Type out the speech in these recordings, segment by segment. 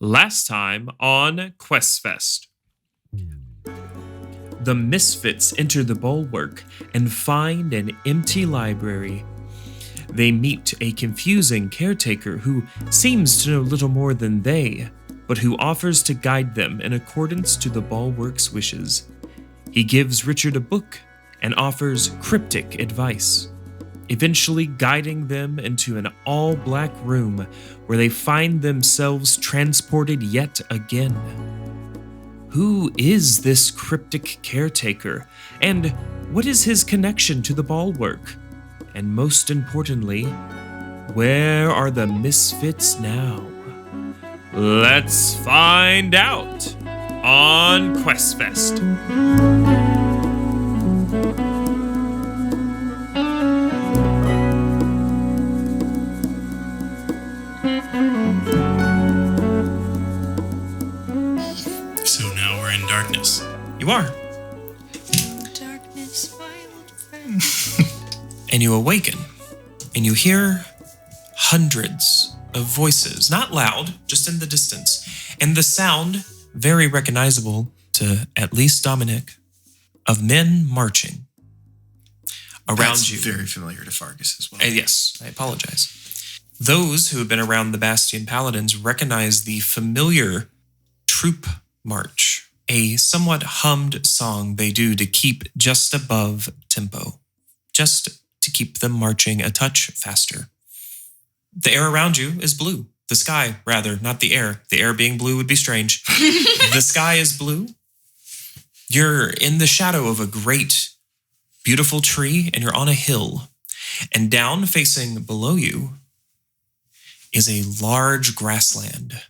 Last time on QuestFest. The Misfits enter the bulwark and find an empty library. They meet a confusing caretaker who seems to know little more than they, but who offers to guide them in accordance to the bulwark's wishes. He gives Richard a book and offers cryptic advice, eventually guiding them into an all-black room where they find themselves transported yet again. Who is this cryptic caretaker, and what is his connection to the bulwark? And most importantly, where are the Misfits now? Let's find out on QuestFest. Darkness. You are. Darkness, my old friend. And you awaken, and you hear hundreds of voices, not loud, just in the distance, and the sound, very recognizable to at least Dominic, of men marching around That's you. Very familiar to Fargus as well. Yes, I apologize. Those who have been around the Bastion Paladins recognize the familiar troop march, a somewhat hummed song they do to keep just above tempo, just to keep them marching a touch faster. The air around you is blue. The sky, rather, not the air. The air being blue would be strange. The sky is blue. You're in the shadow of a great, beautiful tree, and you're on a hill. And down, facing below you, is a large grassland.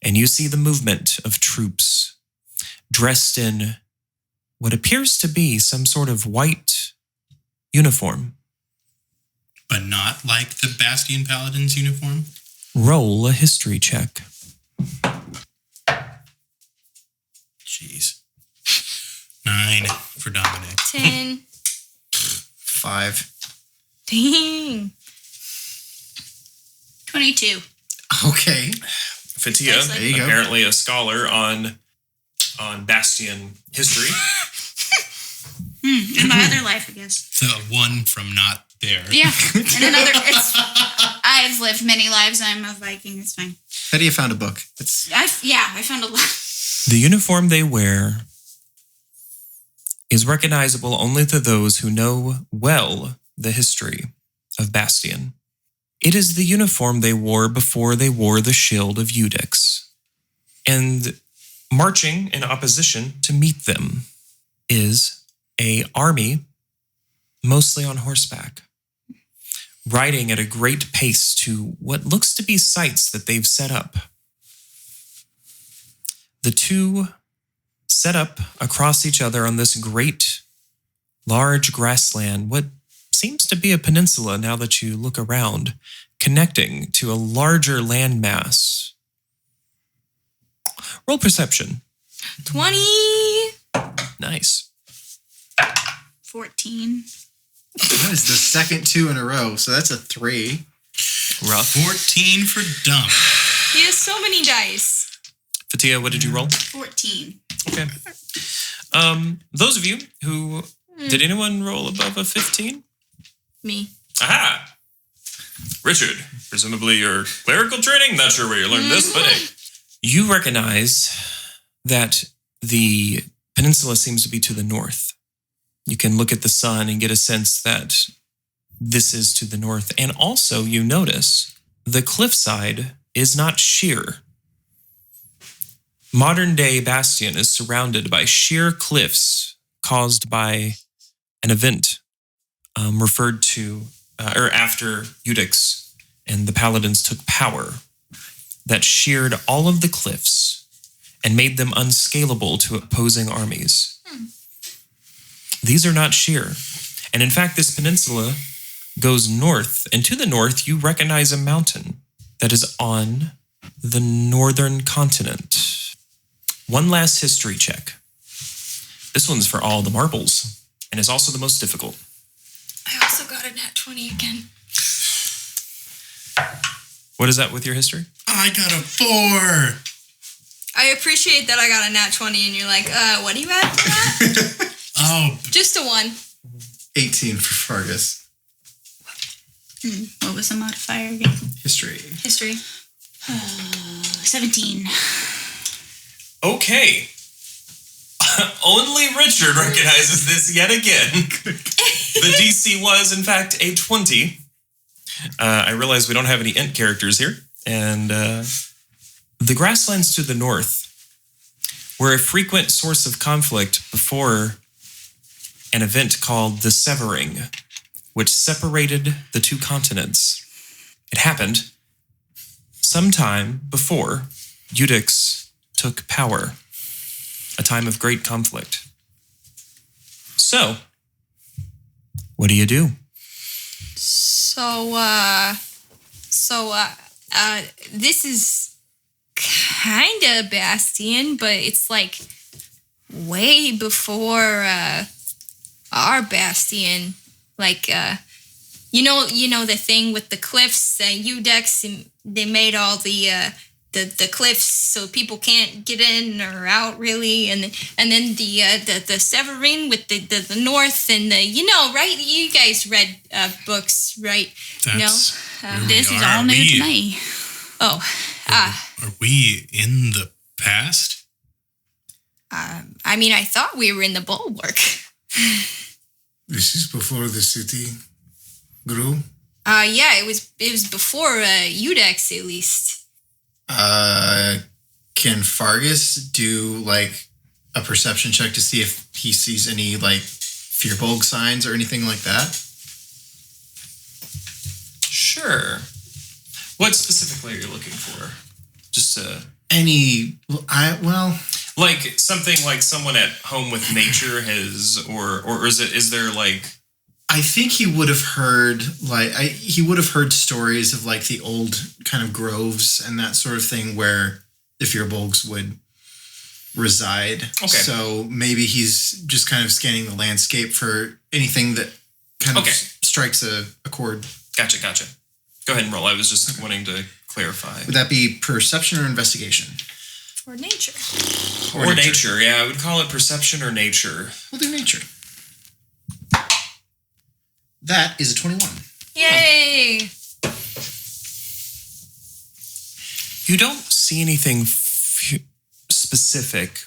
And you see the movement of troops dressed in what appears to be some sort of white uniform. But not like the Bastion Paladin's uniform? Roll a history check. Jeez. 9 for Dominic. 10. 5. Dang. 22. Okay. Fatia, There you go. apparently a scholar on Bastion history. In my other life, I guess. The one from not there. Yeah. And another, I've lived many lives. I'm a Viking. It's fine. Fatia found a book. I found a lot. The uniform they wear is recognizable only to those who know well the history of Bastion. It is the uniform they wore before they wore the shield of Eudix. And marching in opposition to meet them is an army, mostly on horseback, riding at a great pace to what looks to be sites that they've set up. The two set up across each other on this great, large grassland, what seems to be a peninsula now that you look around, connecting to a larger landmass. Roll perception. 20. Nice. 14. That is the second 2 in a row, so that's a 3. Rough. 14 for Dom. He has so many dice. Fatia, what did you roll? 14. Okay. Those of you who... Did anyone roll above a 15? Me. Aha! Richard, presumably your clerical training? Not sure where you learned this, but hey. You recognize that the peninsula seems to be to the north. You can look at the sun and get a sense that this is to the north. And also you notice the cliffside is not sheer. Modern day Bastion is surrounded by sheer cliffs caused by an event referred to after Eudix and the Paladins took power that sheared all of the cliffs and made them unscalable to opposing armies. These are not sheer. And in fact, this peninsula goes north, and to the north, you recognize a mountain that is on the northern continent. One last history check. This one's for all the marbles, and is also the most difficult. I also got a nat 20 again. What is that with your history? I got a 4. I appreciate that I got a nat 20 and you're like, what do you add for that? Oh, Just a 1. 18 for Fargus. What was the modifier again? History. 17. Okay. Only Richard recognizes this yet again. The DC was, in fact, a 20. I realize we don't have any int characters here. And the grasslands to the north were a frequent source of conflict before an event called the Severing, which separated the two continents. It happened sometime before Eudix took power, a time of great conflict. So, what do you do? So, this is kind of Bastion, but it's like way before our Bastion. Like, you know the thing with the cliffs, Udex, and they made all the cliffs so people can't get in or out really, and then the Severine with the north and right? You guys read books, right? that's where This we is are. all new to me. Oh, Are we in the past? I mean, I thought we were in the bulwark. This is before the city grew. Yeah, it was before Udex at least. Can Fargus do like a perception check to see if he sees any like Fearbulg signs or anything like that? Sure. What specifically are you looking for? Just like something like someone at home with nature has, or is there like? I think he would have heard stories of like the old kind of groves and that sort of thing where the Fearbulgs would reside. Okay. So maybe he's just kind of scanning the landscape for anything that kind of strikes a chord. Gotcha. Go ahead and roll. I was just wanting to clarify. Would that be perception or investigation? Or nature. Or nature. Yeah, I would call it perception or nature. We'll do nature. That is a 21. Yay! You don't see anything specific,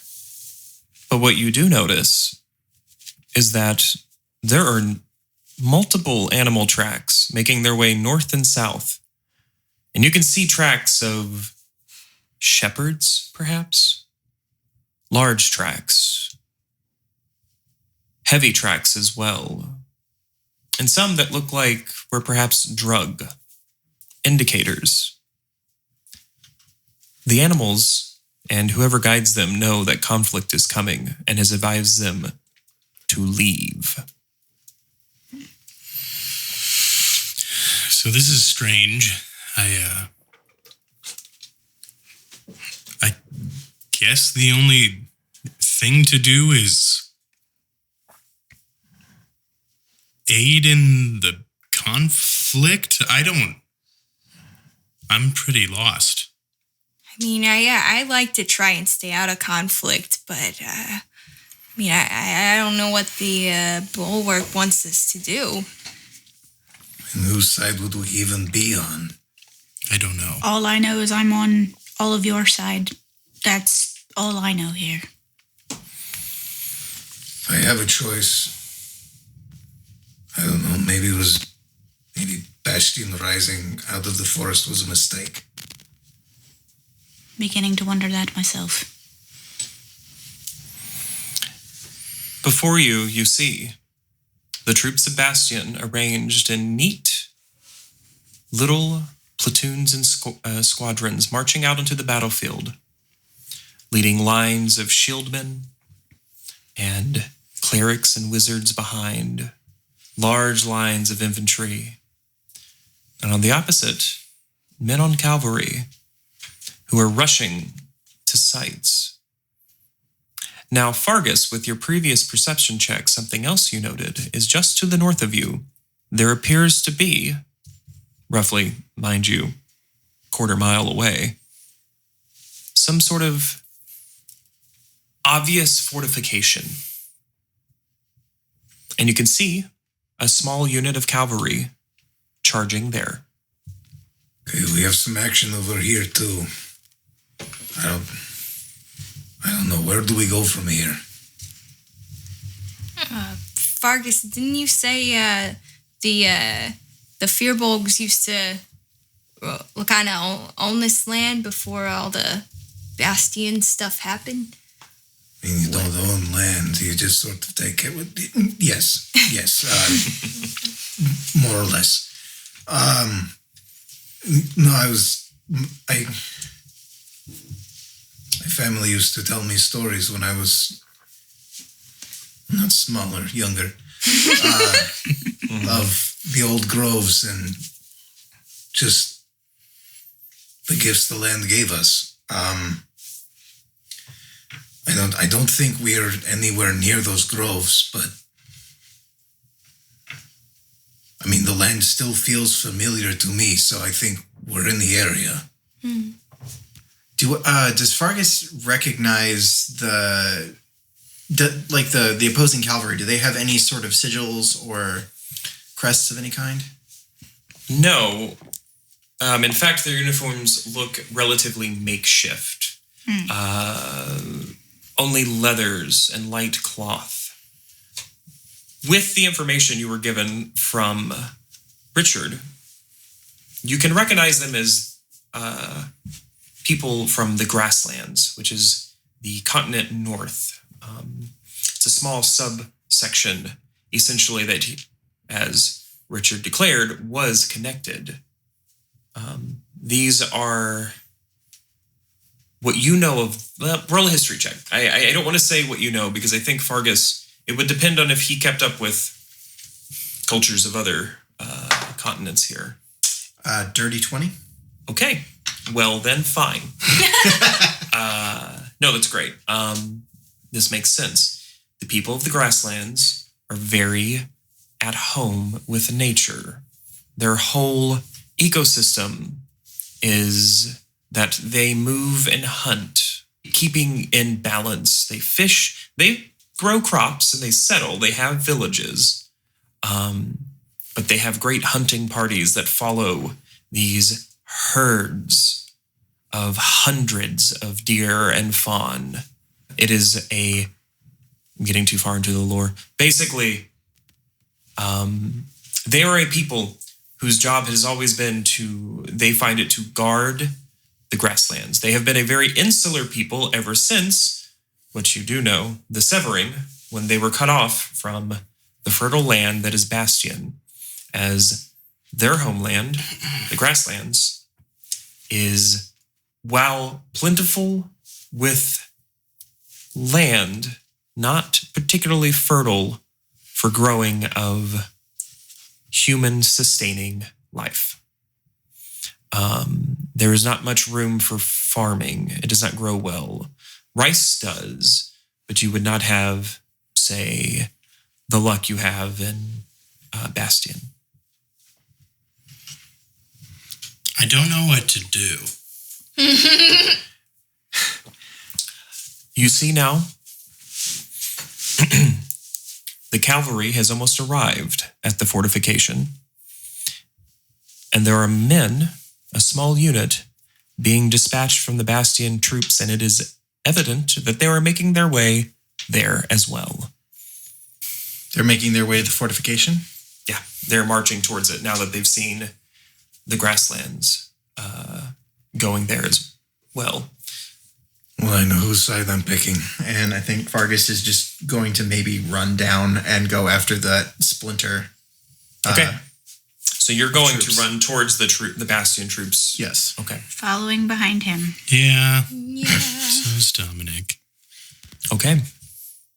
but what you do notice is that there are multiple animal tracks making their way north and south. And you can see tracks of shepherds, perhaps, large tracks, heavy tracks as well, and some that look like were perhaps drug indicators. The animals and whoever guides them know that conflict is coming and has advised them to leave. So this is strange. I guess the only thing to do is aid in the conflict. I'm pretty lost. I mean, I like to try and stay out of conflict, but I don't know what the bulwark wants us to do. And whose side would we even be on? I don't know. All I know is I'm on all of your side. That's all I know here. If I have a choice, I don't know, maybe Bastion rising out of the forest was a mistake. Beginning to wonder that myself. Before you, you see the troops of Bastion arranged in neat little platoons and squadrons marching out into the battlefield, leading lines of shieldmen and clerics and wizards behind, large lines of infantry. And on the opposite, men on cavalry who are rushing to sights. Now, Fargus, with your previous perception check, something else you noted is just to the north of you, there appears to be, roughly, mind you, quarter mile away, some sort of obvious fortification. And you can see a small unit of cavalry charging there. Okay, we have some action over here too. I don't know. Where do we go from here? Vargas, didn't you say the Fearbolgs used to kind of own this land before all the Bastion stuff happened? I mean, you don't own land. You just sort of take it with... Yes. More or less. No, my family used to tell me stories when I was not smaller, younger, of the old groves and just the gifts the land gave us. I don't think we are anywhere near those groves, but I mean, the land still feels familiar to me, so I think we're in the area. Does Vargas recognize the opposing cavalry? Do they have any sort of sigils or crests of any kind? No. In fact, their uniforms look relatively makeshift. Only leathers and light cloth. With the information you were given from Richard, you can recognize them as people from the grasslands, which is the continent north. It's a small subsection, essentially, that, as Richard declared, was connected. These are what you know of. Roll a history check. I don't want to say what you know, because I think Vargas, it would depend on if he kept up with cultures of other continents here. Dirty 20. Okay. Well, then fine. No, that's great. This makes sense. The people of the grasslands are very at home with nature. Their whole ecosystem is that they move and hunt, keeping in balance. They fish, they grow crops, and they settle. They have villages. But they have great hunting parties that follow these herds of hundreds of deer and fawn. It is I'm getting too far into the lore. Basically, they are a people whose job has always been they find it to guard the grasslands. They have been a very insular people ever since, what you do know, the severing, when they were cut off from the fertile land that is Bastion, as their homeland, the grasslands, is, while plentiful with land, not particularly fertile for growing of human-sustaining life. There is not much room for farming. It does not grow well. Rice does, but you would not have, say, the luck you have in Bastion. I don't know what to do. You see now, the cavalry has almost arrived at the fortification, and there are men, a small unit, being dispatched from the Bastion troops, and it is evident that they are making their way there as well. They're making their way to the fortification? Yeah, they're marching towards it now that they've seen the grasslands going there as well. Well, I know whose side I'm picking. And I think Vargas is just going to maybe run down and go after that splinter. Okay. So you're going troops. to run towards the Bastion troops? Yes. Okay. Following behind him. Yeah. Yeah. So is Dominic. Okay.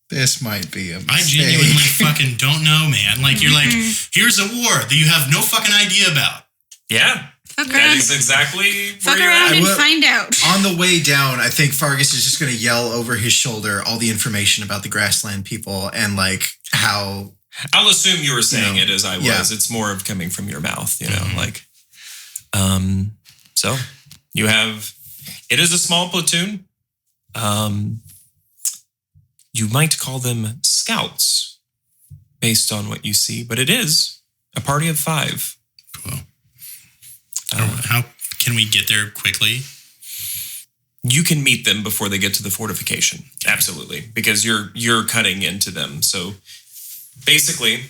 This might be a mistake. I genuinely fucking don't know, man. Like, you're like, here's a war that you have no fucking idea about. Yeah. Fuck That around, is exactly fuck where you're around at. and will- find out. On the way down, I think Vargas is just going to yell over his shoulder all the information about the grassland people and like how... I'll assume you were saying You know, it as I was. yeah. It's more of coming from your mouth, you know, Mhm. like. So It is a small platoon. You might call them scouts based on what you see, but it is a party of 5. Cool. How can we get there quickly? You can meet them before they get to the fortification. Absolutely. Because you're cutting into them. So basically,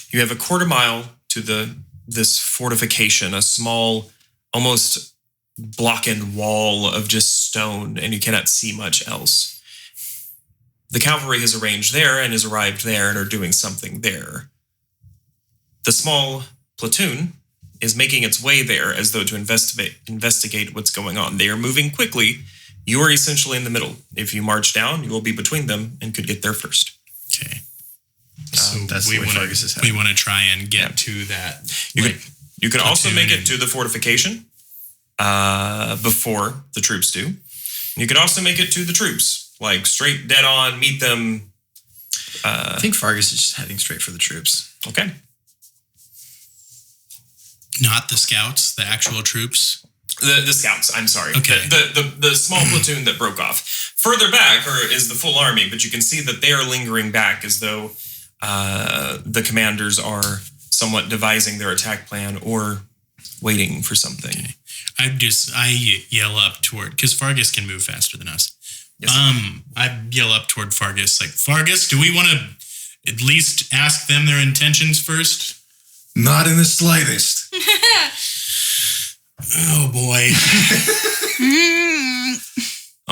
you have a quarter mile to this fortification, a small, almost blockened wall of just stone, and you cannot see much else. The cavalry has arranged there and has arrived there and are doing something there. The small platoon is making its way there as though to investigate what's going on. They are moving quickly. You are essentially in the middle. If you march down, you will be between them and could get there first. Okay. So that's the way Fergus is heading. We want to try and get to that. You can also make it to the fortification before the troops do. You can also make it to the troops, like straight dead on, meet them. I think Fergus is just heading straight for the troops. Okay. Not the scouts, the actual troops. The scouts, I'm sorry. Okay. The small platoon that broke off. Further back is the full army, but you can see that they are lingering back as though the commanders are somewhat devising their attack plan or waiting for something. Okay. I yell up toward, because Fargus can move faster than us. Yes. I yell up toward Fargus, like, Fargus, do we want to at least ask them their intentions first? Not in the slightest. Oh boy.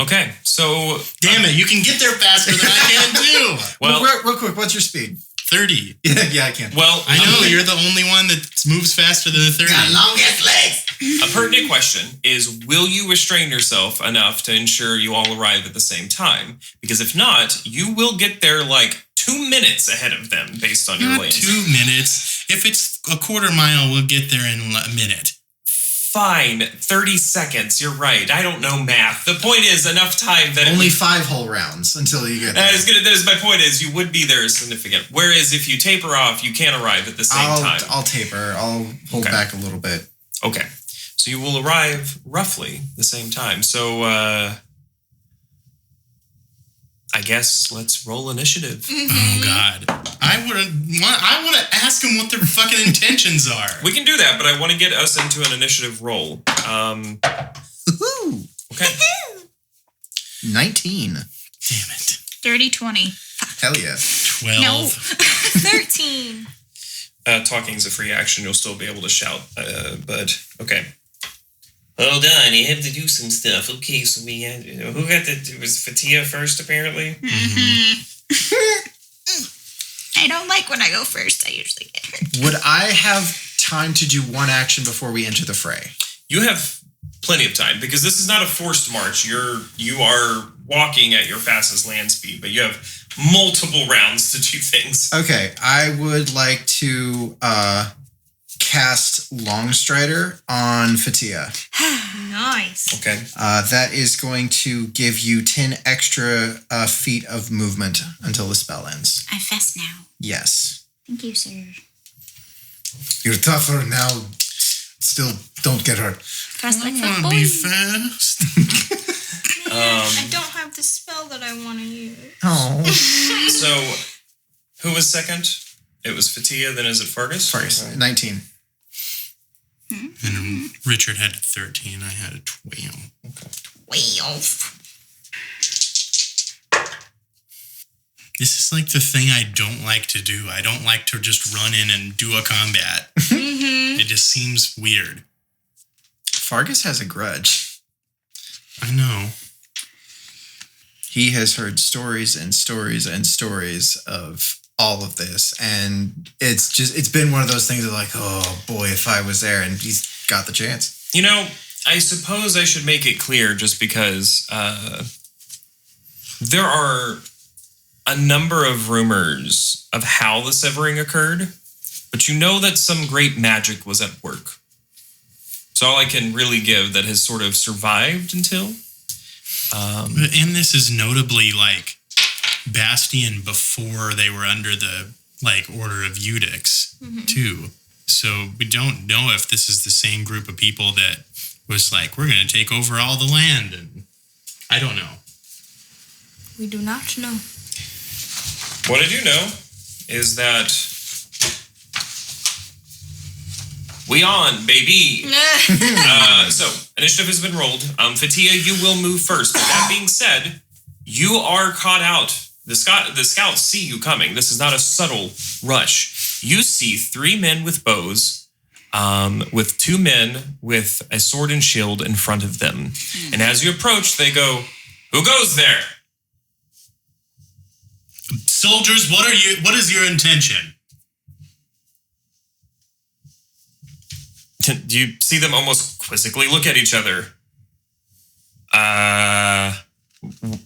Okay, so Damn it, you can get there faster than I can too. well, real quick, what's your speed? 30. Yeah, I can. well, I know, you're the only one that moves faster than the 30. Got long ass legs. a pertinent question is: will you restrain yourself enough to ensure you all arrive at the same time? Because if not, you will get there like 2 minutes ahead of them based on your Not lanes. 2 minutes. If it's a quarter mile, we'll get there in a minute. Fine, 30 seconds. You're right. I don't know math. The point is enough time that Only 5 whole rounds until you get there. that is my point. Is you would be there as significant. Whereas if you taper off, you can't arrive at the same time. I'll taper. I'll hold back a little bit. Okay, so you will arrive roughly the same time. So I guess let's roll initiative. Oh God, I want to ask them what their fucking intentions are. We can do that, but I want to get us into an initiative roll. Okay. 19. Damn it. Dirty 20. Hell yeah. 12. No. 13. Talking is a free action. You'll still be able to shout, but okay. Hold on, you have to do some stuff. Okay, so we had who got it was Fatia first, apparently. I don't like when I go first. I usually get hurt. Would I have time to do one action before we enter the fray? You have plenty of time because this is not a forced march. You are walking at your fastest land speed, but you have multiple rounds to do things. Okay, I would like to cast Longstrider on Fatia. Nice. Okay. That is going to give you 10 extra feet of movement until the spell ends. I'm fast now. Yes. Thank you, sir. You're tougher now. Still, don't get hurt. Fast I like want a to boy. be fast. I don't have the spell that I want to use. Oh. So, who was second? It was Fatia, then is it Fergus? Fergus, 19. And Richard had a 13. I had a 12. This is like the thing I don't like to do. I don't like to just run in and do a combat. It just seems weird. Fergus has a grudge. I know. He has heard stories and stories and stories of all of this, and it's been one of those things of like, oh boy, if I was there, and he's got the chance. You know, I suppose I should make it clear just because there are a number of rumors of how the severing occurred, but you know that some great magic was at work. So all I can really give that has sort of survived until. And this is notably like Bastion before they were under the like Order of Eudix too. So we don't know if this is the same group of people that was like, we're going to take over all the land. And I don't know. We do not know. What I do know is that we on, baby. So, initiative has been rolled. Fatia, you will move first. But that being said, you are caught out. The scouts see you coming. This is not a subtle rush. You see 3 men with bows, with 2 men with a sword and shield in front of them. And as you approach, they go, "Who goes there?" Soldiers, what is your intention? Do you see them almost quizzically look at each other?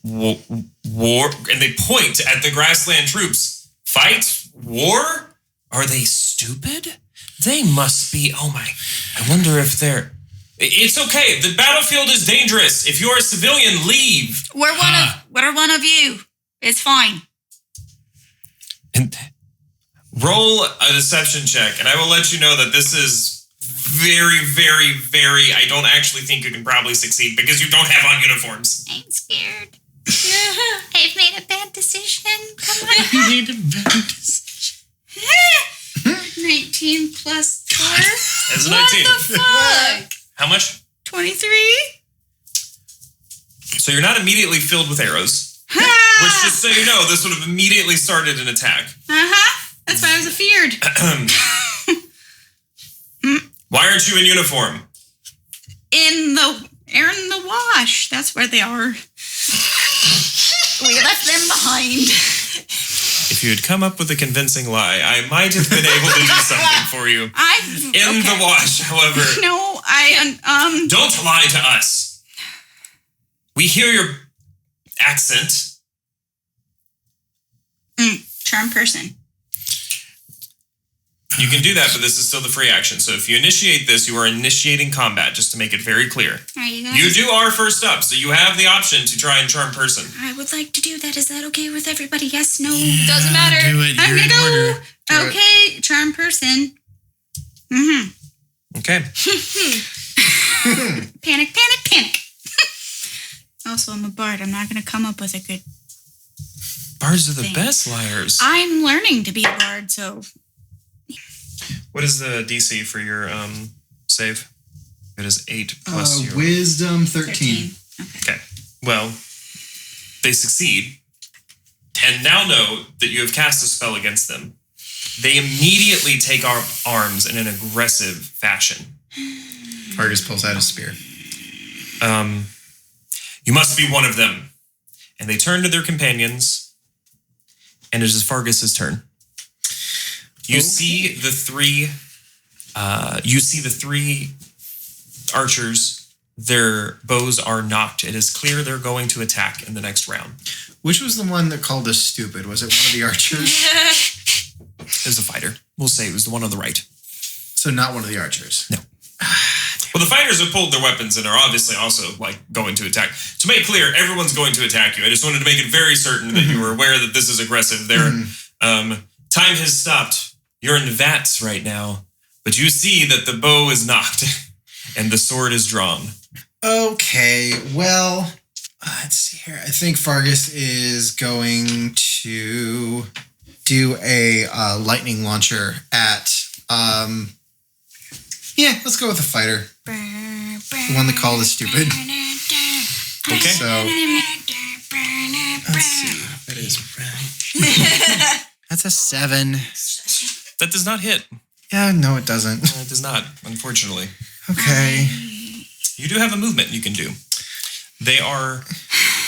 War, and they point at the grassland troops. Fight? War? Are they stupid? They must be. Oh my! I wonder if they're. It's okay. The battlefield is dangerous. If you're a civilian, leave. We're one of you. It's fine. And roll a deception check, and I will let you know that this is very, very, very. I don't actually think you can probably succeed because you don't have on uniforms. I'm scared. I've made a bad decision. Come on. I made a bad decision. 19 plus 4. It's a 19. What the fuck? How much? 23. So you're not immediately filled with arrows. Which, just so you know, this would have immediately started an attack. That's why I was afeared. Why aren't you in uniform? In the wash. That's where they are. We left them behind. If you had come up with a convincing lie, I might have been able to do something for you. In the wash, however. No, Don't lie to us. We hear your accent. Charm person. You can do that, but this is still the free action. So if you initiate this, you are initiating combat, just to make it very clear. Are you guys? You are first up, so you have the option to try and charm person. I would like to do that. Is that okay with everybody? Yes, no? Doesn't matter. Do it. I'm You're in gonna order. go. Okay, charm person. Mm-hmm. Okay. Panic, panic, panic. Also, I'm a bard. I'm not going to come up with a good... Bards are the Thanks. best liars. I'm learning to be a bard, so... What is the DC for your save? It is 8 plus your... Wisdom 13. Okay. Okay. Well, they succeed, and now know that you have cast a spell against them. They immediately take arms in an aggressive fashion. Vargas pulls out a spear. You must be one of them. And they turn to their companions, and it is Fargus's turn. You see the three. You see the 3 archers. Their bows are knocked. It is clear they're going to attack in the next round. Which was the one that called us stupid? Was it one of the archers? It was a fighter. We'll say it was the one on the right. So not one of the archers. No. Well, the fighters have pulled their weapons and are obviously also going to attack. To make clear, everyone's going to attack you. I just wanted to make it very certain that you were aware that this is aggressive. Time has stopped. You're in vats right now, but you see that the bow is knocked and the sword is drawn. Okay, well, let's see here. I think Fargus is going to do a lightning launcher at... yeah, let's go with the fighter. The one that called us stupid. Okay. So, let's see. That is right. That's a 7. That does not hit. Yeah, no, it doesn't. It does not, unfortunately. Okay. You do have a movement you can do. They are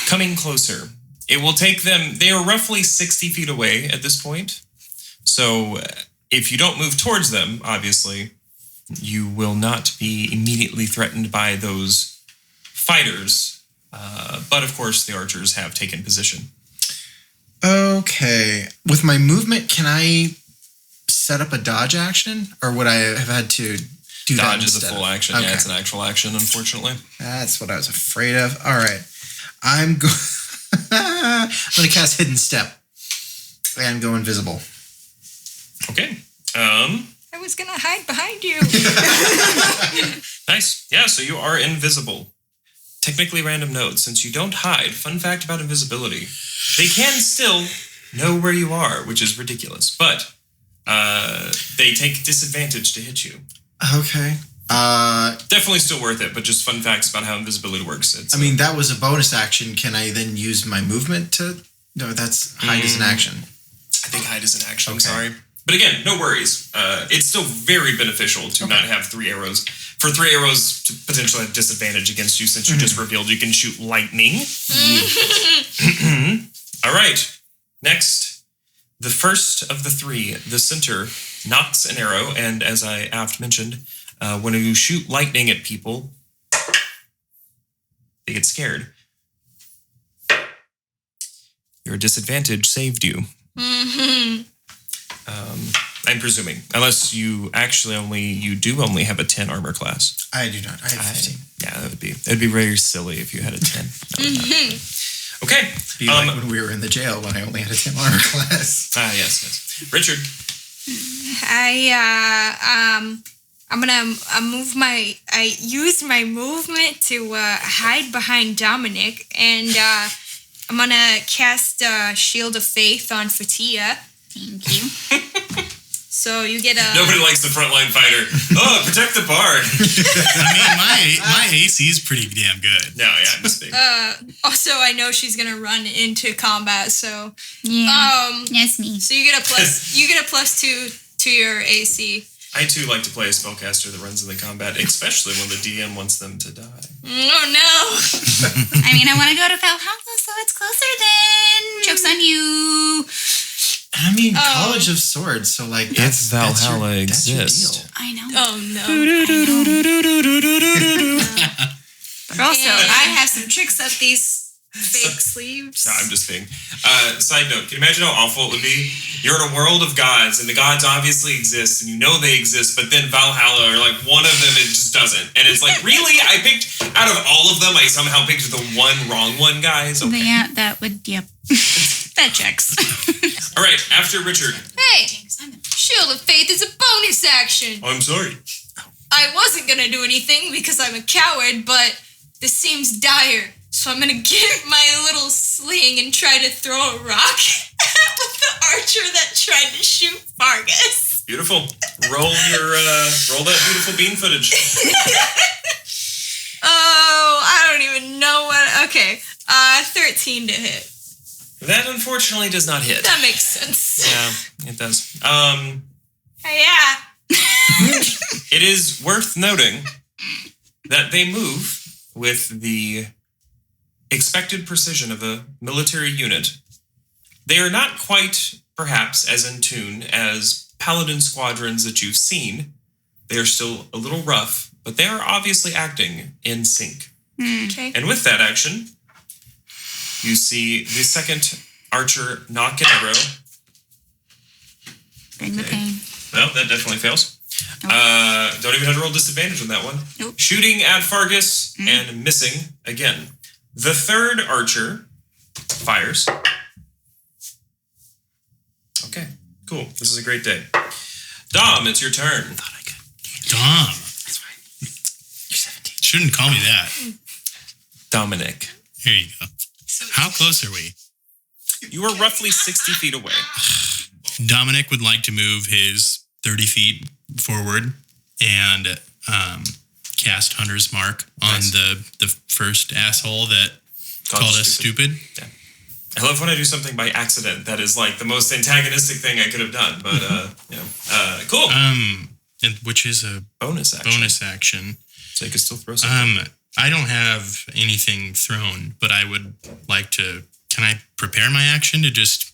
coming closer. It will take them... They are roughly 60 feet away at this point. So if you don't move towards them, obviously, you will not be immediately threatened by those fighters. But of course, the archers have taken position. Okay. With my movement, can I set up a dodge action? Or would I have had to do that Dodge is a instead? full action. Okay. Yeah, it's an actual action, unfortunately. That's what I was afraid of. All right. I'm going to cast Hidden Step and go invisible. Okay. I was gonna hide behind you. Nice. Yeah, so you are invisible. Technically random note, since you don't hide. Fun fact about invisibility. They can still know where you are, which is ridiculous. But they take disadvantage to hit you. Okay. Definitely still worth it, but just fun facts about how invisibility works. I mean, that was a bonus action. Can I then use my movement to... No, that's hide as an action. I think hide is an action, I'm Okay. sorry. But again, no worries. It's still very beneficial to not have 3 arrows. For 3 arrows to potentially have disadvantage against you, since you just revealed you can shoot lightning. All right. Next, the first of the 3, the center, knocks an arrow. And as I aft mentioned, when you shoot lightning at people, they get scared. Your disadvantage saved you. I'm presuming, unless you actually you do only have a 10 armor class. I do not. I have 15. Yeah, it'd be very silly if you had a 10. Okay. It'd be like when we were in the jail when I only had a 10 armor class. Yes. Richard. I use my movement to hide behind Dominic, and I'm gonna cast Shield of Faith on Fatia. Thank you. So you get a... Nobody likes the frontline fighter. Oh, protect the bard. I mean, my AC is pretty damn good. No, yeah, I'm just being. Also, I know she's gonna run into combat, so... Yeah. That's me. So you get a plus... you get a +2 to your AC. I too like to play a spellcaster that runs in the combat, especially when the DM wants them to die. Oh no! I mean, I want to go to Valhalla, so it's closer then. Joke's on you. I mean, College of Swords, so like that's Valhalla that's your exists. deal. I know. Oh no! But also, I have some tricks up these fake sleeves. No, I'm just being. Side note, can you imagine how awful it would be? You're in a world of gods, and the gods obviously exist, and you know they exist, but then Valhalla, or like one of them, it just doesn't. And it's like, really? I picked, out of all of them, I somehow picked the one wrong one, guys? Okay. Yeah, that would, yep. That checks. All right, after Richard. Hey! Shield of Faith is a bonus action! I'm sorry. I wasn't gonna do anything because I'm a coward, but this seems dire. So I'm gonna get my little sling and try to throw a rock with the archer that tried to shoot Vargas. Beautiful. Roll that beautiful bean footage. Oh, I don't even know what... Okay, 13 to hit. That unfortunately does not hit. That makes sense. Yeah, it does. Yeah. It is worth noting that they move with the expected precision of a military unit. They are not quite, perhaps, as in tune as paladin squadrons that you've seen. They are still a little rough, but they are obviously acting in sync. Okay. And with that action, you see the second archer knock an arrow. Bring the pain. Well, that definitely fails. Nope. Don't even have to roll disadvantage on that one. Nope. Shooting at Fargus and missing again. The third archer fires. Okay, cool. This is a great day. Dom, it's your turn. Dom. That's fine. You're 17. Shouldn't call me that. Dominic. Here you go. How close are we? You are roughly 60 feet away. Dominic would like to move his 30 feet forward and cast Hunter's Mark on Nice. the first asshole that called us stupid. Yeah. I love when I do something by accident that is like the most antagonistic thing I could have done. But, cool. And which is a Bonus action. So you can still throw something. I don't have anything thrown, but I would like to. Can I prepare my action to just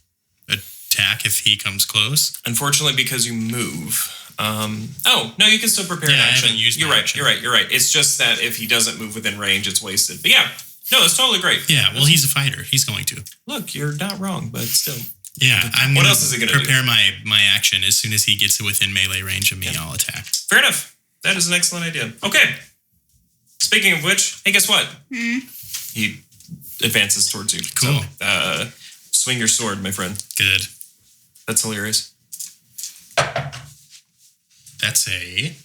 attack if he comes close? Unfortunately, because you move. No, you can still prepare an Yeah, I action. haven't used You're my right. action. You're right. It's just that if he doesn't move within range, it's wasted. But yeah, no, it's totally great. Yeah, well, he's a fighter. He's going to. Look, you're not wrong, but still. Yeah, I'm What gonna else is it gonna do? prepare my action as soon as he gets within melee range of me. I'll attack. Fair enough. That is an excellent idea. Okay. Speaking of which, hey, guess what? He advances towards you. Cool. So, swing your sword, my friend. Good. That's hilarious. That's a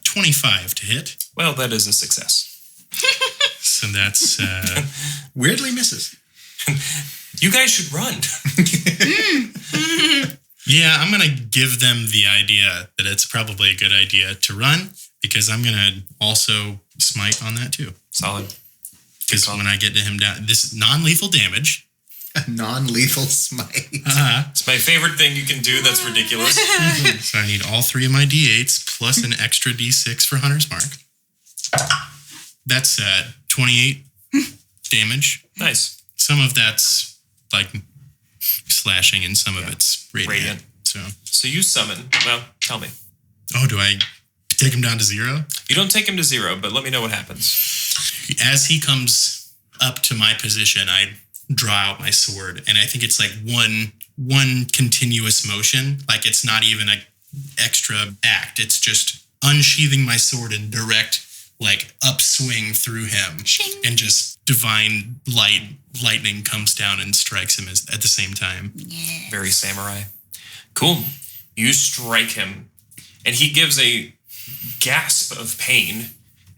25 to hit. Well, that is a success. So that's... Weirdly misses. You guys should run. Yeah, I'm going to give them the idea that it's probably a good idea to run, because I'm going to also smite on that too. Solid. Because when I get to him down, this is non-lethal damage. A non-lethal smite. It's my favorite thing you can do. That's ridiculous. So I need all 3 of my d8s plus an extra d6 for Hunter's Mark. That's 28 damage. Nice. Some of that's like slashing and some of it's radiant. So you summon. Well, tell me. Oh, do I take him down to 0? You don't take him to 0, but let me know what happens. As he comes up to my position, I draw out my sword, and I think it's like one continuous motion. Like it's not even an extra act. It's just unsheathing my sword and direct like upswing through him. Shing. And just divine lightning comes down and strikes him at the same time. Yeah. Very samurai. Cool. You strike him, and he gives a gasp of pain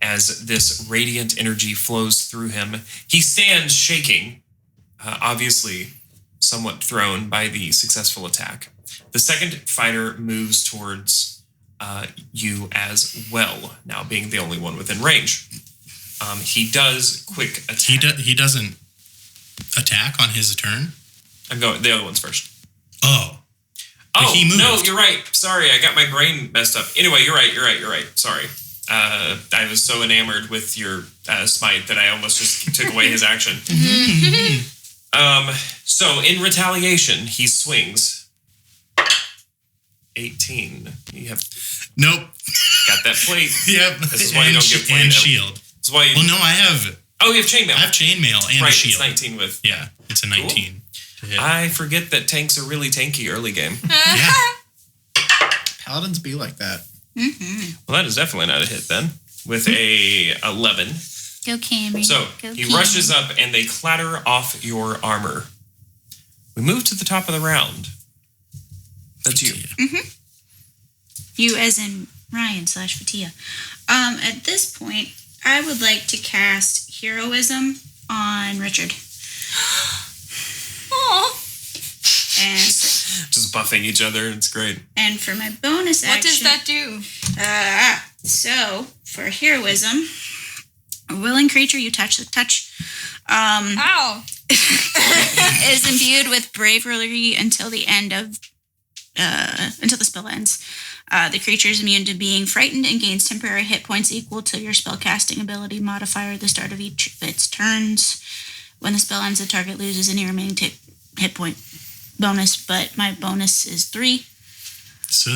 as this radiant energy flows through him. He stands shaking, obviously somewhat thrown by the successful attack. The second fighter moves towards you as well, now being the only one within range. He does quick attack. He doesn't attack on his turn? I'm going. The other one's first. Oh. Oh, he moved. no, you're right. Sorry, I got my brain messed up. Anyway, you're right. Sorry. I was so enamored with your smite that I almost just took away his action. So in retaliation, he swings. 18. You have Nope. got that plate. Yep. This is why you don't get plate. And shield. This is why you. Well, no, I have Oh, you have chainmail. I have chainmail and right, a shield. It's 19 with. Yeah, it's a 19 to hit. I forget that tanks are really tanky early game. Yeah. Paladins be like that. Well, that is definitely not a hit then. With a 11. Go Camry. So Go he Camry. rushes up and they clatter off your armor. We move to the top of the round. That's you. You as in Ryan / Fatia. At this point, I would like to cast Heroism on Richard. Aw. And Just buffing each other. It's great. and for my bonus What does action... that do? So, for Heroism, a willing creature you touch, Ow. is imbued with bravery until the end of until the spell ends. The creature is immune to being frightened and gains temporary hit points equal to your spellcasting ability modifier at the start of each of its turns. When the spell ends, the target loses any remaining hit point bonus, but my bonus is 3. So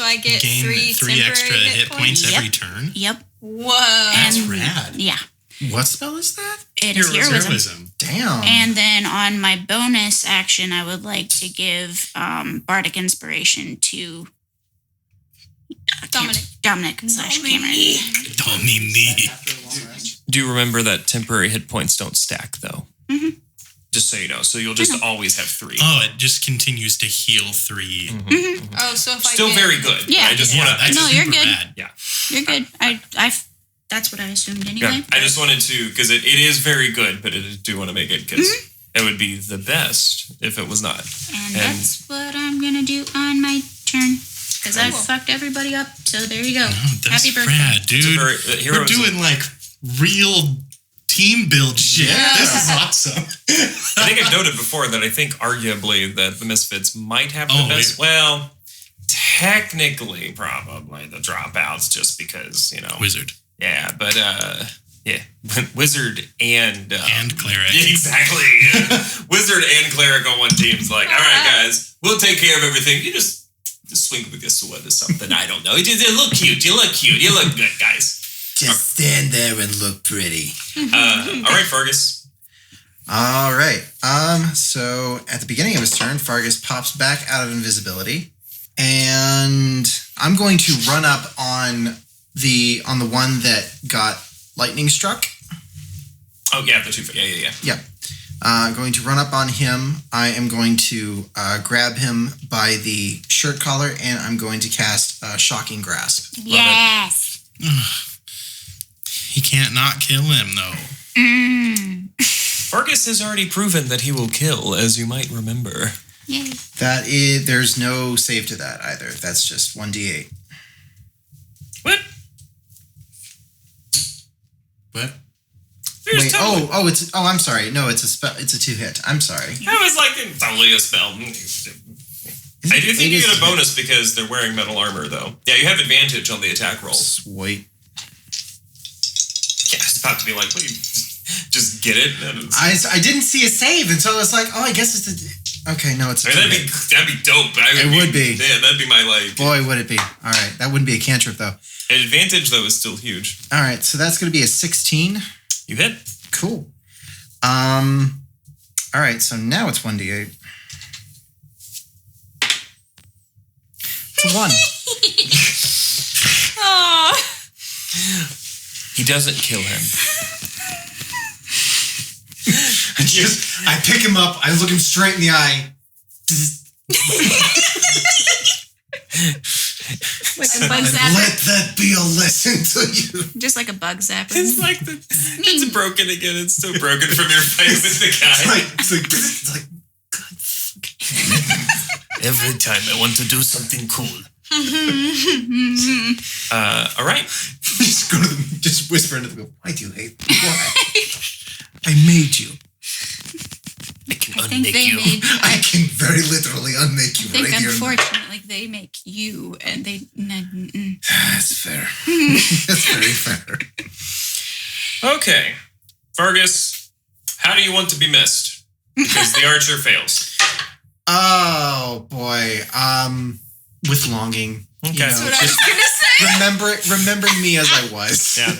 I get gain 3 three temporary extra hit points Yep. every turn. Yep. Whoa. That's And- rad. Yeah. What spell is that? It is Heroism. Heroism. Damn. And then on my bonus action, I would like to give Bardic Inspiration to Dominic / Cameron. Don't need me. Do you remember that temporary hit points don't stack, though? Mm-hmm. Just so you know. So you'll just always have 3. Oh, it just continues to heal 3. Oh, so if Still I get... very good. Yeah. I just Yeah, want to. that's No, super you're good. rad. Yeah. You're good. I that's what I assumed anyway. Yeah. I just wanted to, because it is very good, but I do want to make it, because it would be the best if it was not. And that's what I'm going to do on my turn. Because I fucked everybody up. So there you go. Oh, that's Happy birthday. rad, dude. It's a very- We're doing like real team build shit. Yeah. This is awesome. I think I've noted before that I think arguably that the Misfits might have the best. Well, technically, probably the dropouts, just because, Wizard. Yeah, but yeah, Wizard and Cleric. Exactly. Yeah. Wizard and Cleric on one team's like, all right, guys, we'll take care of everything. You just swing with a sword or something. I don't know. You look cute. You look good, guys. Just stand there and look pretty. All right, Fergus. All right. So at the beginning of his turn, Fargus pops back out of invisibility, and I'm going to run up on the one that got lightning struck. Oh yeah, the 2. Yeah. Yep. Going to run up on him. I am going to grab him by the shirt collar, and I'm going to cast Shocking Grasp. Yes. He can't not kill him, though. Vargas has already proven that he will kill, as you might remember. Yay. There's no save to that either. That's just 1d8. What? What? Wait, I'm sorry. No, it's a spell. It's a 2-hit. I'm sorry. I was like, it's only a spell. I do think you get a bonus because they're wearing metal armor, though. Yeah, you have advantage on the attack roll. Sweet. Yeah, it's about to be like, what do you just get it? I didn't see a save, and so I was like, oh, I guess it's a... Okay, no, it's a that'd be dope. But it would be. Yeah, that'd be my, like... Boy, would it be. All right, that wouldn't be a cantrip, though. Advantage, though, is still huge. All right, so that's going to be a 16. You hit. Cool. All right, so now it's 1d8. It's a 1. Oh. He doesn't kill him. I pick him up, I look him straight in the eye. Like a bug And zapper. let that be a lesson to you. Just like a bug zapper. It's like it's broken again. It's still broken from your fight with the guy. It's like God fucking. Every time I want to do something cool. All right. Just go to them, just whisper into them. Why do you hate me? Why? I made you. I can I think unmake they you. made. I can very literally unmake you I think right here. unfortunately they make you, and they. That's fair. That's very fair. Okay. Vargas, how do you want to be missed? Because the archer fails. Oh boy. With longing. Okay. That's what I was gonna say. Remembering me as I was. Yeah.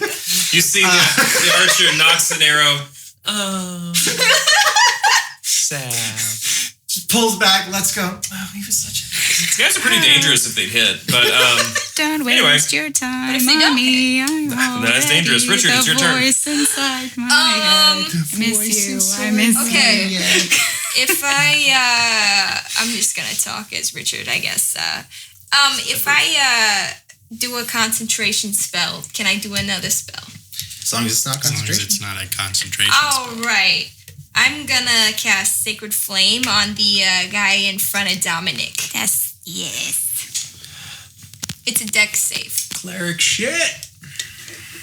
You see the archer knocks an arrow. Oh. Sad. Just pulls back, let's go. Oh, he was such a... These guys are pretty dangerous if they'd hit, but Don't waste your time. But if they don't me, That's dangerous. Richard, it's your turn. Voice inside my head. I miss you. I miss Okay. you. If I'm just gonna talk as Richard, I guess. If I do a concentration spell, can I do another spell? As long as it's not As long as concentration. it's not a concentration All spell. right. I'm gonna cast Sacred Flame on the guy in front of Dominic. Yes. It's a dex save. Cleric shit.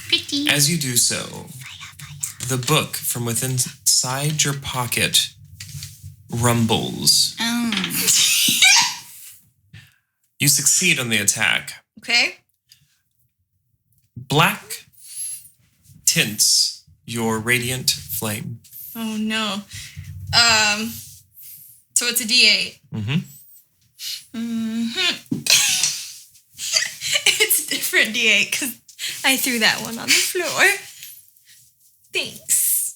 Pretty. as you do so, the book from within inside your pocket rumbles. Oh. You succeed on the attack. Okay. Black tints your radiant flame. Oh no. So it's a D8. It's a different D8 because I threw that one on the floor. Thanks.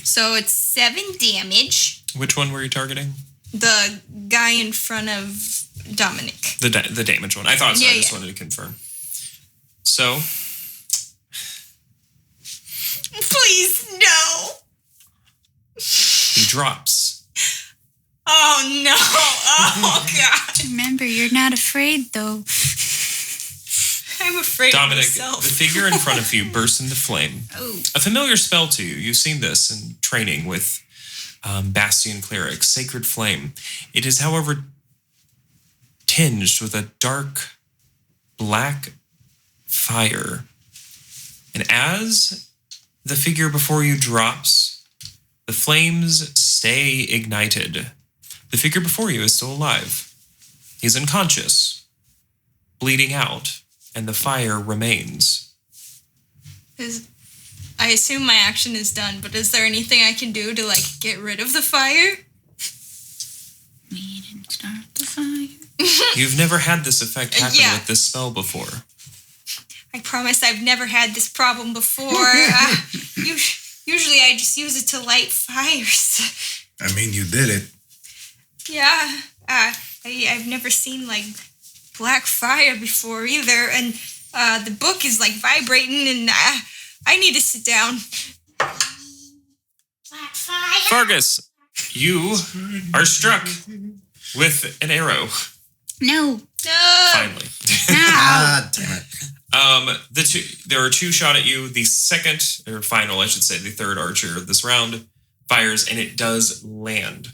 So it's 7 damage. Which one were you targeting? The guy in front of Dominic. The damage one. I thought so. Yeah, I just yeah. wanted to confirm. So, Please, no. he drops. Oh no. Oh God. Remember, you're not afraid, though. I'm afraid Dominic, of myself. the figure in front of you bursts into flame. Oh. A familiar spell to you. You've seen this in training with Bastion clerics, Sacred Flame. It is, however, tinged with a dark black fire. And as the figure before you drops, the flames stay ignited. The figure before you is still alive. He's unconscious, bleeding out, and the fire remains. I assume my action is done, but is there anything I can do to get rid of the fire? We didn't start the fire. You've never had this effect happen Yeah. with this spell before. I promise I've never had this problem before. Usually I just use it to light fires. I mean, you did it. Yeah, I've never seen black fire before either, and the book is vibrating, and I need to sit down. Black fire. Vargas, you are struck. with an arrow. No. Finally. Ah, damn it. There are two shot at you. The second, or final, I should say, the third archer of this round fires, and it does land.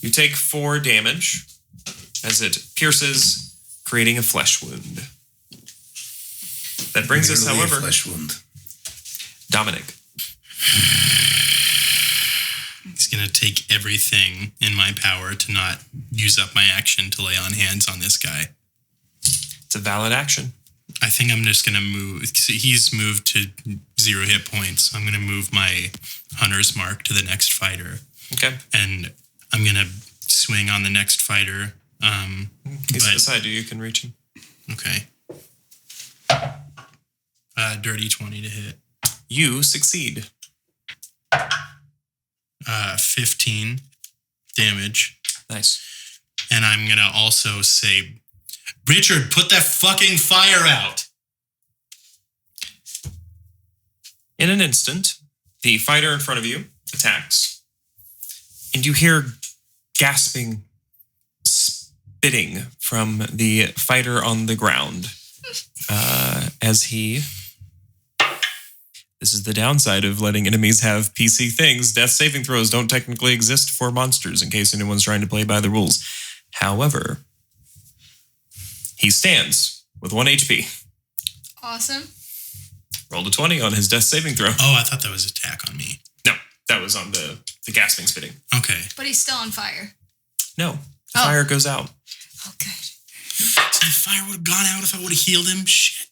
You take 4 damage as it pierces, creating a flesh wound. That brings us, Merely a however, flesh wound. Dominic. It's going to take everything in my power to not use up my action to lay on hands on this guy. It's a valid action. I think I'm just going to move. So he's moved to 0 hit points. I'm going to move my hunter's mark to the next fighter. Okay. And I'm going to swing on the next fighter. He's beside you. You can reach him. Okay. Dirty 20 to hit. You succeed. 15 damage. Nice. And I'm going to also say, Richard, put that fucking fire out. In an instant, the fighter in front of you attacks, and you hear gasping, spitting from the fighter on the ground as he... This is the downside of letting enemies have PC things. Death saving throws don't technically exist for monsters, in case anyone's trying to play by the rules. However, he stands with 1 HP. Awesome. Rolled a 20 on his death saving throw. Oh, I thought that was attack on me. No, that was on the gasping, spitting. Okay. But he's still on fire. No, the fire goes out. Oh, good. So the fire would have gone out if I would have healed him? Shit.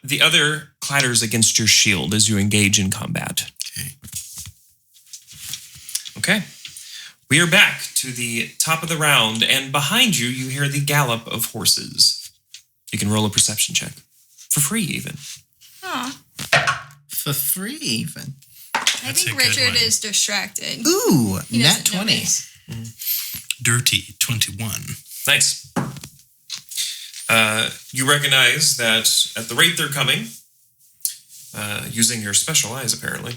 The other clatters against your shield as you engage in combat. Okay. We are back to the top of the round, and behind you, you hear the gallop of horses. You can roll a perception check. For free, even. Aw. For free, even. I That's think a good Richard one. is distracted. Ooh, He nat doesn't 20. notice. Dirty 21. Nice. You recognize that at the rate they're coming, using your special eyes apparently,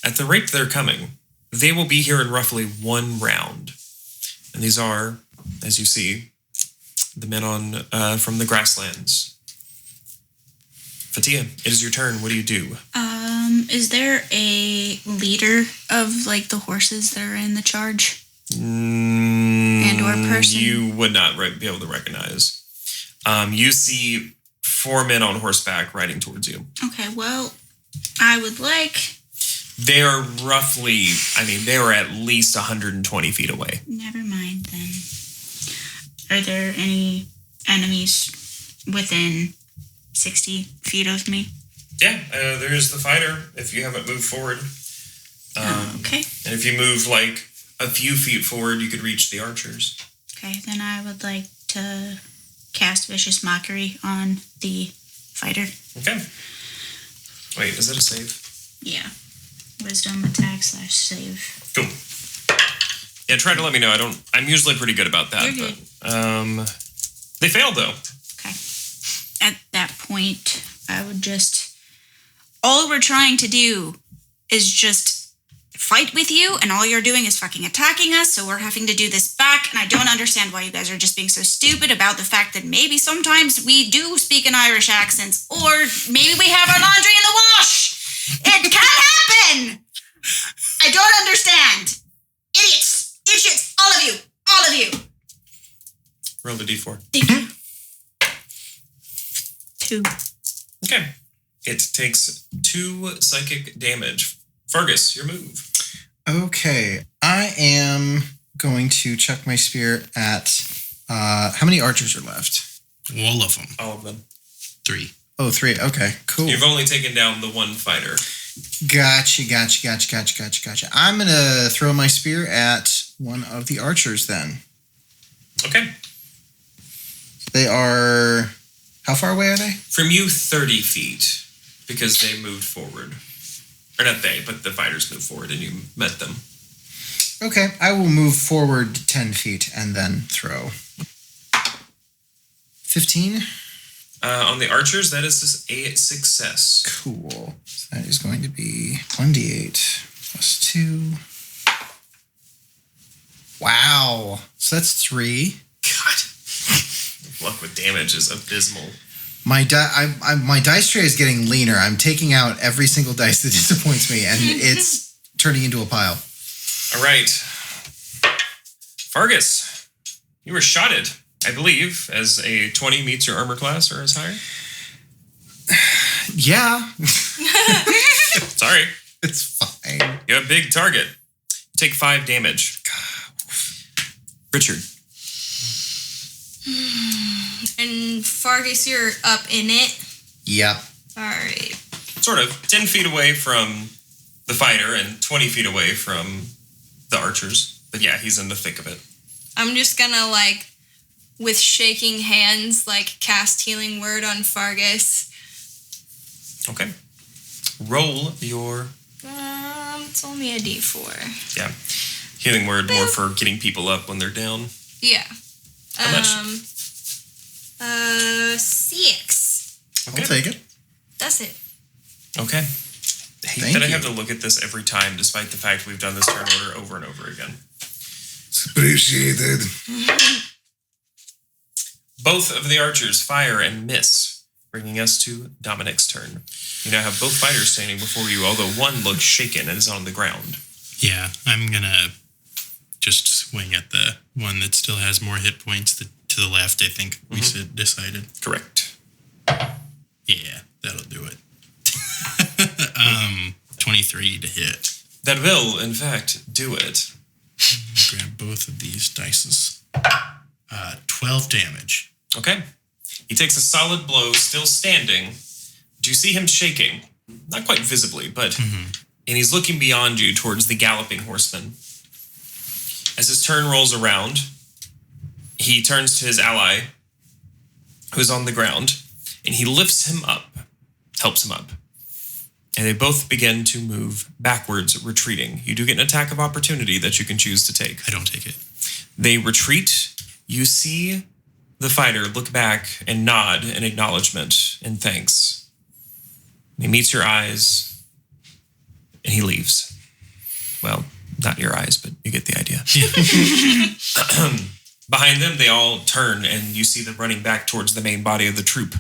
at the rate they're coming, they will be here in roughly 1 round. And these are, as you see, the men on from the grasslands. Fatia, it is your turn. What do you do? Is there a leader of like the horses that are in the charge? And or person? You would not be able to recognize. You see 4 men on horseback riding towards you. Okay, well, I would like... They are roughly, they are at least 120 feet away. Never mind then. Are there any enemies within 60 feet of me? Yeah, there's the fighter, if you haven't moved forward. Okay. And if you move like a few feet forward, you could reach the archers. Okay, then I would like to cast Vicious Mockery on the fighter. Okay. Wait, is that a save? Yeah. Wisdom attack / save. Cool. Yeah, try to let me know. I'm usually pretty good about that. You're good. But, they failed though. Okay. At that point, I would just... All we're trying to do is just fight with you, and all you're doing is fucking attacking us, so we're having to do this back, and I don't understand why you guys are just being so stupid about the fact that maybe sometimes we do speak in Irish accents, or maybe we have our laundry in the wash! It can happen! I don't understand! Idiots! Idiots! All of you! All of you! Roll the d4. Thank you. 2. Okay. It takes 2 psychic damage. Fergus, your move. Okay, I am going to chuck my spear at... how many archers are left? All of them. All of them. 3. Oh, 3. Okay, cool. You've only taken down the 1 fighter. Gotcha. I'm going to throw my spear at one of the archers then. Okay. They are... How far away are they? From you, 30 feet, because they moved forward. Or not they, but the fighters moved forward and you met them. Okay, I will move forward 10 feet and then throw. 15. On the archers, that is a success. Cool. So that is going to be 1d8. +2. Wow. So that's 3. God. Luck with damage is abysmal. My my dice tray is getting leaner. I'm taking out every single dice that disappoints me, and it's turning into a pile. All right. Fargus, you were shotted, I believe, as a 20 meets your armor class or as higher. Yeah. Sorry. It's fine. You have a big target. You take 5 damage. Richard. And Fargus, you're up in it. Yep. All right. Sort of 10 feet away from the fighter and 20 feet away from the archers. But yeah, he's in the thick of it. I'm just gonna, like, with shaking hands, like, cast Healing Word on Fargus. Okay. Roll your... It's only a D4. Yeah. Healing Word more for getting people up when they're down. Yeah. How much? 6. Okay. I'll take it. That's it. Okay. I hate Thank that I you. have to look at this every time, despite the fact we've done this turn order over and over again. It's appreciated. Both of the archers fire and miss, bringing us to Dominic's turn. You now have both fighters standing before you, although one looks shaken and is on the ground. Yeah, I'm gonna just swing at the one that still has more hit points to the left, I think we decided. Correct. Yeah, that'll do it. 23 to hit. That will, in fact, do it. Grab both of these dices. 12 damage. Okay. He takes a solid blow, still standing. But you see him shaking. Not quite visibly, but... And he's looking beyond you towards the galloping horseman. As his turn rolls around, he turns to his ally, who is on the ground, and he lifts him up, helps him up. And they both begin to move backwards, retreating. You do get an attack of opportunity that you can choose to take. I don't take it. They retreat. You see the fighter look back and nod in acknowledgement and thanks. He meets your eyes, and he leaves. Well, not your eyes, but you get the idea. Behind them, they all turn, and you see them running back towards the main body of the troop.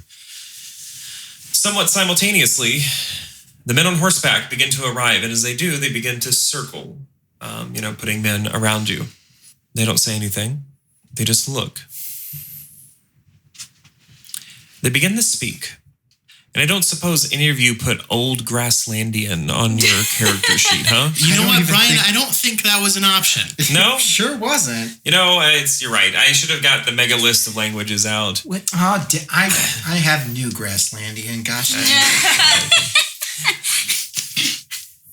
Somewhat simultaneously, the men on horseback begin to arrive, and as they do, they begin to circle, putting men around you. They don't say anything. They just look. They begin to speak. And I don't suppose any of you put Old Grasslandian on your character sheet, huh? You know what, Brian? I don't think that was an option. No? Sure wasn't. You're right. I should have got the mega list of languages out. What? Oh, I have New Grasslandian. Gosh.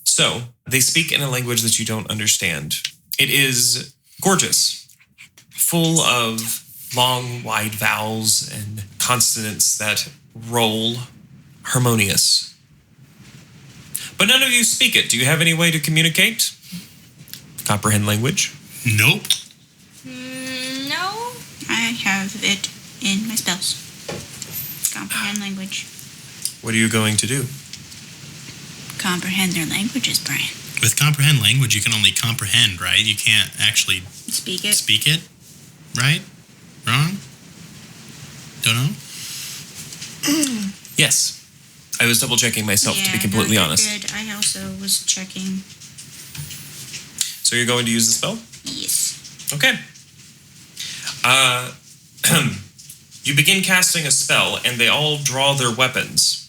So, they speak in a language that you don't understand. It is gorgeous, full of long, wide vowels and consonants that roll harmonious. But none of you speak it. Do you have any way to communicate? Comprehend language? Nope. No. I have it in my spells. Comprehend language. What are you going to do? Comprehend their languages, Brian. With comprehend language, you can only comprehend, right? You can't actually Speak it. speak it, right? Wrong? Don't know? Yes. I was double checking myself, to be Yeah, completely no, you're honest. Good. I also was checking. So you're going to use the spell? Yes. Okay. You begin casting a spell, and they all draw their weapons.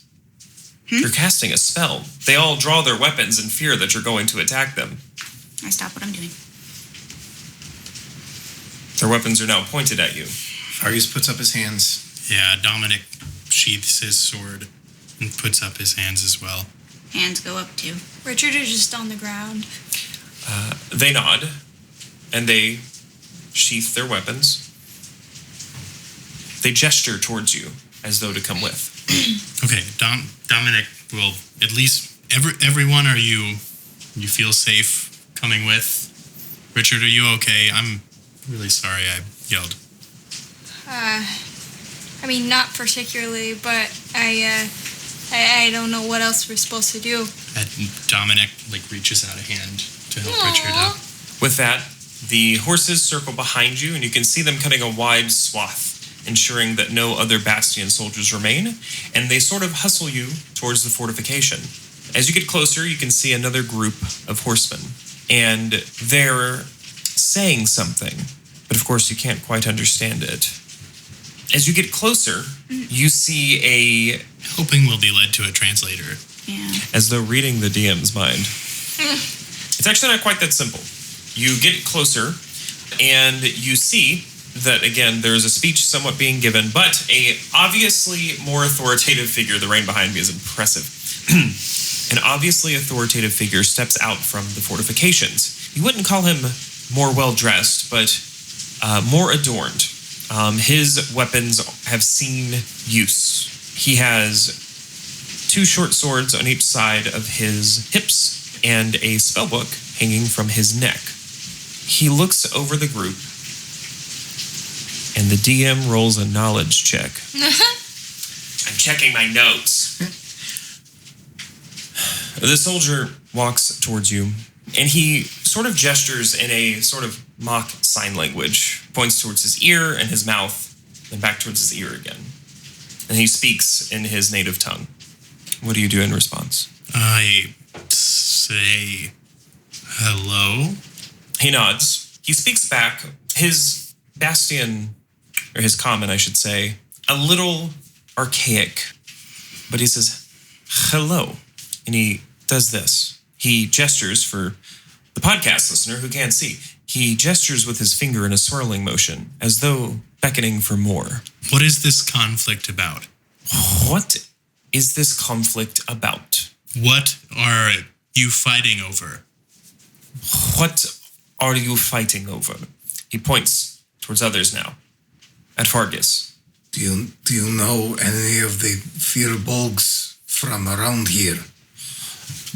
You're casting a spell. They all draw their weapons in fear that you're going to attack them. I stop what I'm doing. Their weapons are now pointed at you. Fargus puts up his hands. Yeah, Dominic sheaths his sword and puts up his hands as well. Hands go up too. Richard is just on the ground. They nod, and they sheath their weapons. They gesture towards you, as though to come with. Okay, Dominic will at least everyone. Are you feel safe coming with? Richard, are you okay? I'm really sorry I yelled. I mean, not particularly, but I I don't know what else we're supposed to do. And Dominic reaches out a hand to help Aw. Richard up. With that, the horses circle behind you, and you can see them cutting a wide swath, ensuring that no other Bastion soldiers remain, and they sort of hustle you towards the fortification. As you get closer, you can see another group of horsemen, and they're saying something, but of course you can't quite understand it. As you get closer, you see Hoping we'll be led to a translator. Yeah. as though reading the DM's mind. It's actually not quite that simple. You get closer, and you see that, again, there is a speech somewhat being given, but a obviously more authoritative figure, the rain behind me is impressive, an obviously authoritative figure steps out from the fortifications. You wouldn't call him more well-dressed, but more adorned. His weapons have seen use. He has 2 short swords on each side of his hips and a spellbook hanging from his neck. He looks over the group, and the DM rolls a knowledge check. I'm checking my notes. The soldier walks towards you, and he sort of gestures in a sort of mock sign language, points towards his ear and his mouth, and back towards his ear again. And he speaks in his native tongue. What do you do in response? I say hello. He nods. He speaks back. His Bastion, or his common, I should say, a little archaic. But he says, hello. And he does this. He gestures for the podcast listener who can't see. He gestures with his finger in a swirling motion, as though beckoning for more. What is this conflict about? What is this conflict about? What are you fighting over? What are you fighting over? He points towards others now. At Fargus. Do you know any of the Firbolgs from around here?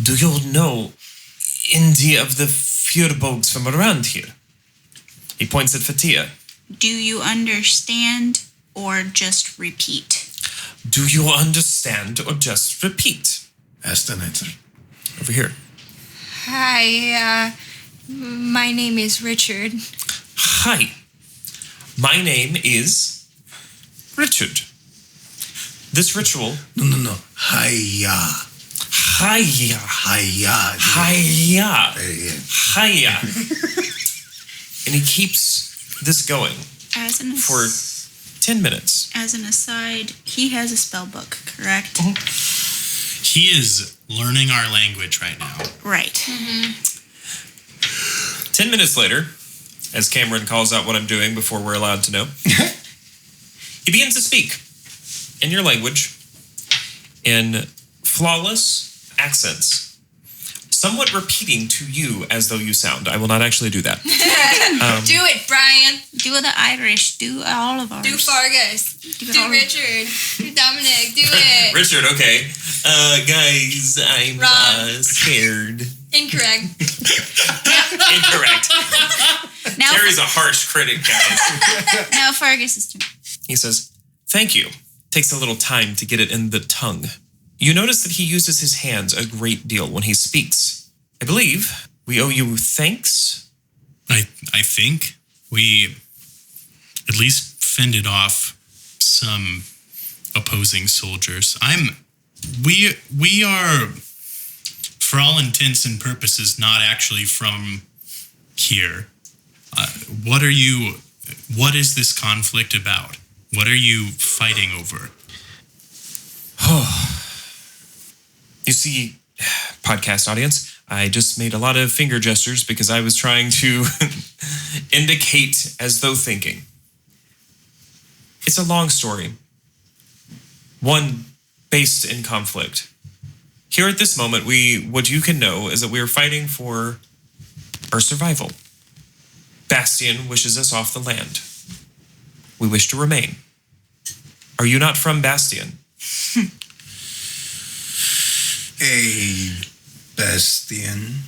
Do you know any of the Firbolgs from around here? He points at Fatia. Do you understand or just repeat? Do you understand or just repeat? Astanetter. Over here. Hi, my name is Richard. Hi. My name is Richard. This ritual... No. Hiya. Hiya. Hiya. Hiya. Yeah. Hiya. And he keeps this going As an for 10 minutes. As an aside, he has a spell book, correct? He is learning our language right now. Right. 10 minutes later, as Cameron calls out what I'm doing before we're allowed to know, he begins to speak in your language in flawless accents, somewhat repeating to you as though you sound. I will not actually do that. Do it, Brian. Do the Irish. Do all of ours. Do Fargus. Do Do all- Richard. Do Dominic. Do it. Richard, okay. Guys, I'm Wrong. scared. Incorrect. Incorrect. Now, Terry's a harsh critic, guys. now Fargus' turn. He says, thank you. Takes a little time to get it in the tongue. You notice that he uses his hands a great deal when he speaks. I believe we owe you thanks. I think we at least fended off some opposing soldiers. We are, for all intents and purposes, not actually from here. What is this conflict about? What are you fighting over? You see, podcast audience, I just made a lot of finger gestures because I was trying to indicate as though thinking. It's a long story. One based in conflict. Here at this moment, what you can know is that we are fighting for our survival. Bastion wishes us off the land. We wish to remain. Are you not from Bastion? A Bastion.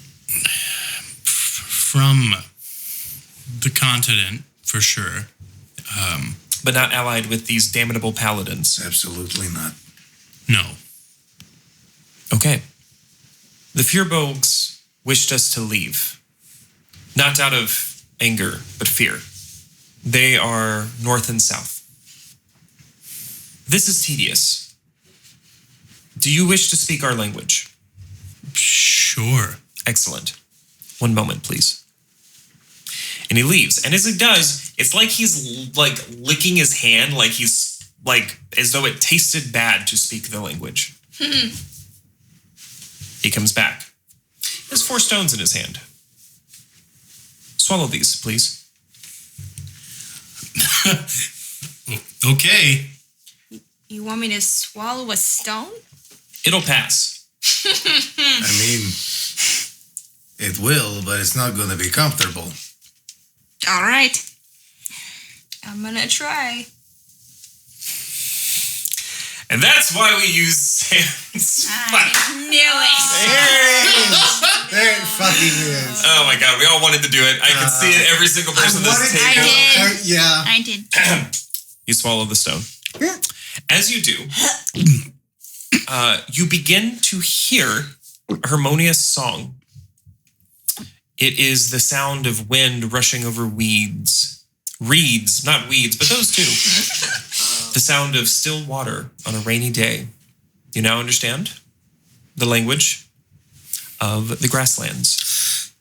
From the continent, for sure. But not allied with these damnable paladins. Absolutely not. No. The Fyrbolgs wished us to leave. Not out of anger, but fear. They are north and south. This is tedious. Do you wish to speak our language? Sure. Excellent. One moment, please. And he leaves. And as he does, it's like he's like licking his hand, like he's like as though it tasted bad to speak the language. He comes back. He has 4 stones in his hand. Swallow these, please. Okay. You want me to swallow a stone? It'll pass. I mean, it will, but it's not going to be comfortable. All right. I'm gonna try. And that's why we use Sam's. I knew it. There it fucking is. Oh my god, we all wanted to do it. I could see it every single person at this I table. did. Yeah. I did. You swallow the stone. As you do, you begin to hear a harmonious song. It is the sound of wind rushing over weeds. Reeds, not weeds, but those two. The sound of still water on a rainy day. You now understand the language of the grasslands.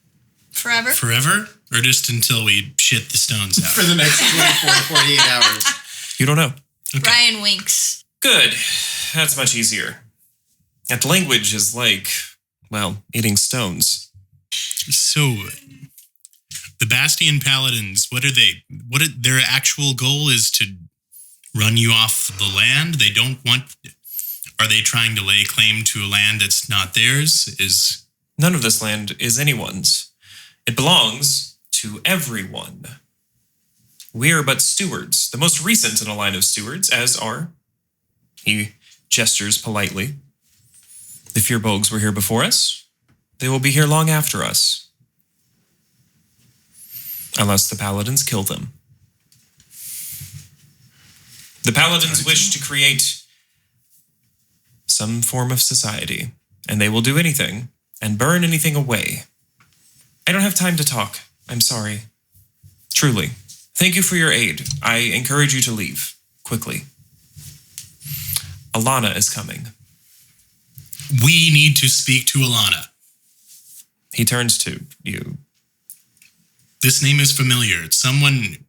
Forever? Forever? Or just until we shit the stones out? For the next 24 to 48 hours. You don't know. Okay. Ryan winks. Good. That's much easier. That language is like, well, eating stones. So, the Bastion Paladins, their actual goal is to run you off the land? Are they trying to lay claim to a land that's not theirs? None of this land is anyone's. It belongs to everyone. We are but stewards, the most recent in a line of stewards, as are, he gestures politely, the Fyrbolgs were here before us. They will be here long after us. Unless the Paladins kill them. The Paladins wish to create some form of society, and they will do anything and burn anything away. I don't have time to talk. I'm sorry. Truly. Thank you for your aid. I encourage you to leave quickly. Alana is coming. We need to speak to Alana. He turns to you. This name is familiar. Someone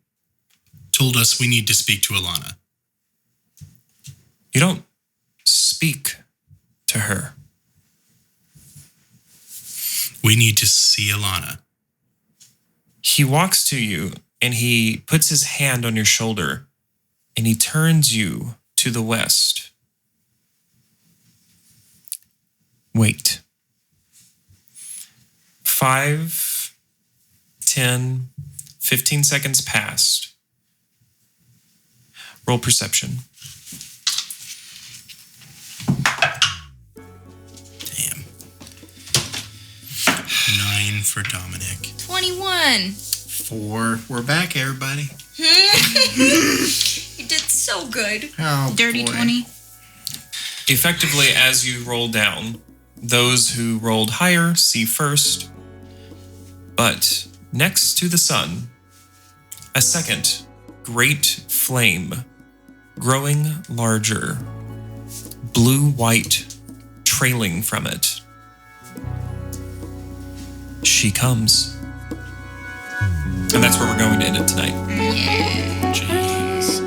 told us we need to speak to Alana. You don't speak to her. We need to see Alana. He walks to you and he puts his hand on your shoulder and he turns you to the west. Wait. 5, 10, 15 seconds passed. Roll perception. Damn. 9 for Dominic. 21. 4. We're back, everybody. You did so good. Oh, Dirty boy. 20. Effectively, as you roll down, those who rolled higher see first, but next to the sun, a second great flame, growing larger, blue-white, trailing from it. She comes. And that's where we're going to end it tonight. Jeez.